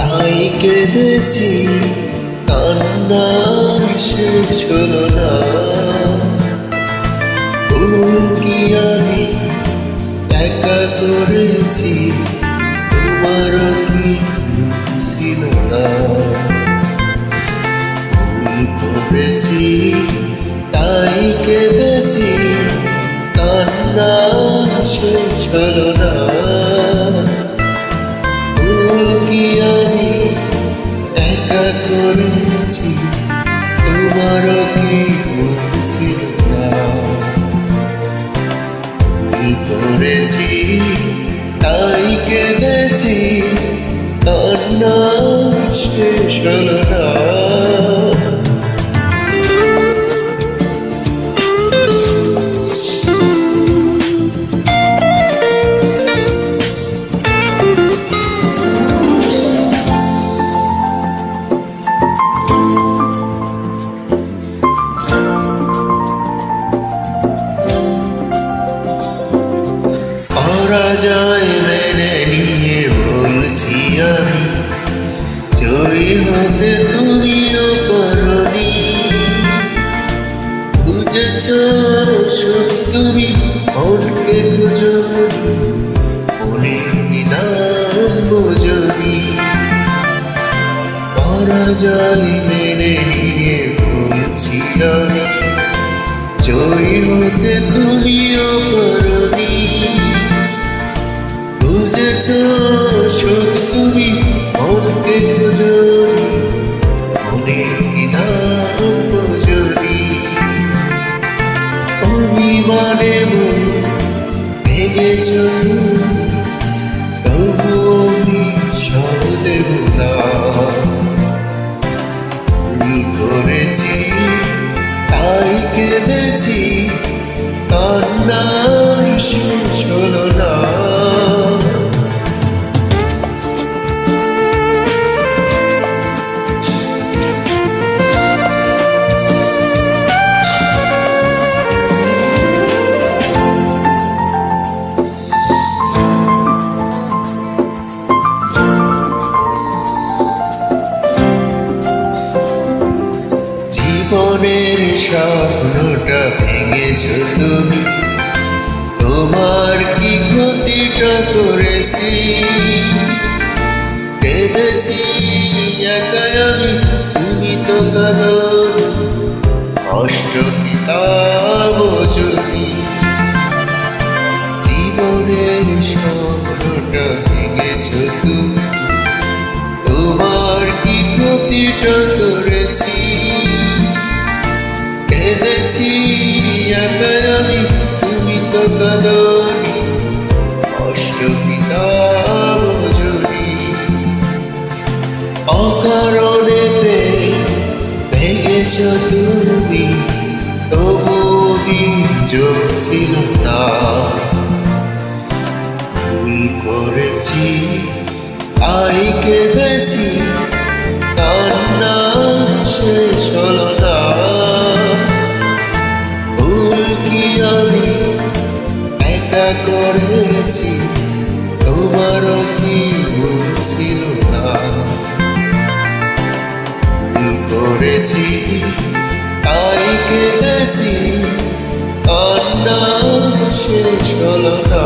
তাই কেঁদেছি, কান্নার শেষ হলো না। ভুল কি আমি একা করেছি, তোমারও কি ছিল না? ভুল করেছি তাই কেঁদেছি, কান্না শেষ হলো না। ভুল কি আমি একা করেছি, তোমারও কি ছিল না? ভুল করেছি তাই কেঁদেছি, কান্না শেষ হলো না। পরাজয় মেনে নিয়ে বলছি আমি, জয়ী হতে তুমিও পারোনি। বুঝেছ সুখ তুমি মনকে খুঁজোনি, মনের নিদান বোঝনি। পরাজয় মেনে নিয়ে বলছি আমি, জয়ী হতে তুমিও পারোনি। বুঝেছ সুখ তুমি মনকে খুঁজনি, মনের নিদান বোঝনি। অভিমানে মন ভেঙেছ তুমি, তবু আমি সব দেব না। ভুল করেছি তাই কেঁদেছি, কান্নার শেষ হলো না। জীবনের স্বপ্নটা ভেঙেছ তুমি, তোমার কি ক্ষতিটা করেছি? কেঁদেছি একাই আমি, তুমি তো কাঁদোনি, কষ্ট কি তা বোঝনি? জীবনের স্বপ্নটা ভেঙেছ তুমি, তোমার কি ক্ষতিটা করেছি? কেঁদেছি একাই আমি, তুমি তো কাঁদোনি, কষ্ট কি তা বোঝনি? অকারণে ভেঙেছ তুমি, তবু অভিযোগ ছিল না। ভুল করেছি তাই কেঁদেছি, কান্না শেষ হলো না। ভুল কি আমি একা করেছি, তোমারও কি ভুল ছিল না? ভুল করেছি তাই কেঁদেছি, কান্না শেষ হলো না।